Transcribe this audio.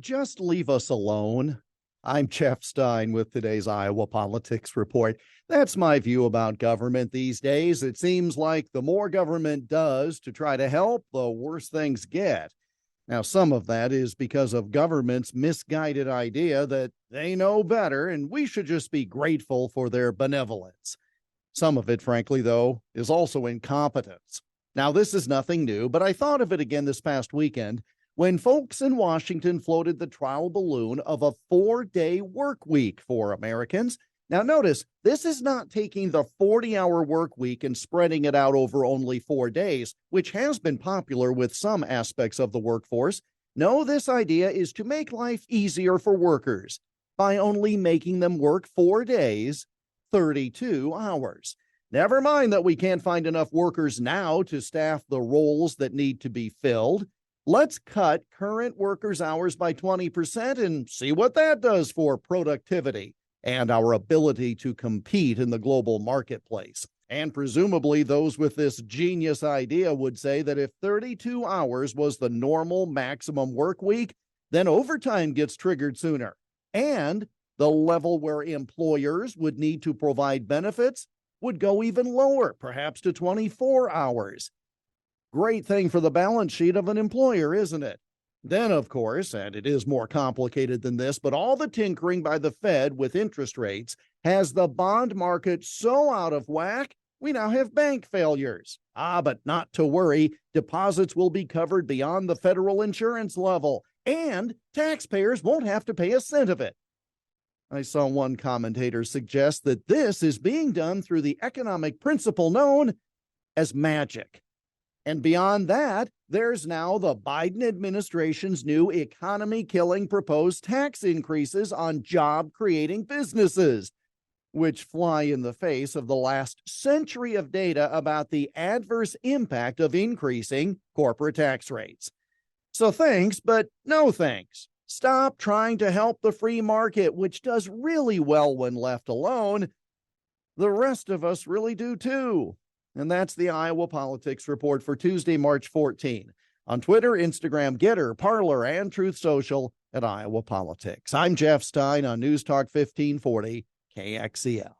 just leave us alone. I'm Jeff Stein with today's Iowa Politics Report. That's my view about government these days. It seems like the more government does to try to help, the worse things get. Now, some of that is because of government's misguided idea that they know better and we should just be grateful for their benevolence. Some of it, frankly, though, is also incompetence. Now, this is nothing new, but I thought of it again this past weekend when folks in Washington floated the trial balloon of a 4-day work week for Americans. Now, notice, this is not taking the 40-hour work week and spreading it out over only 4 days, which has been popular with some aspects of the workforce. No, this idea is to make life easier for workers by only making them work 4 days, 32 hours. Never mind that we can't find enough workers now to staff the roles that need to be filled. Let's cut current workers' hours by 20% and see what that does for productivity and our ability to compete in the global marketplace. And presumably those with this genius idea would say that if 32 hours was the normal maximum work week, then overtime gets triggered sooner. And the level where employers would need to provide benefits would go even lower, perhaps to 24 hours. Great thing for the balance sheet of an employer, isn't it? Then, of course, and it is more complicated than this, but all the tinkering by the Fed with interest rates has the bond market so out of whack, we now have bank failures. But not to worry, deposits will be covered beyond the federal insurance level, and taxpayers won't have to pay a cent of it. I saw one commentator suggest that this is being done through the economic principle known as magic. And beyond that, there's now the Biden administration's new economy-killing proposed tax increases on job-creating businesses, which fly in the face of the last century of data about the adverse impact of increasing corporate tax rates. So thanks, but no thanks. Stop trying to help the free market, which does really well when left alone. The rest of us really do too. And that's the Iowa Politics Report for Tuesday, March 14. On Twitter, Instagram, Getter, Parler, and Truth Social at Iowa Politics. I'm Jeff Stein on News Talk 1540 KXEL.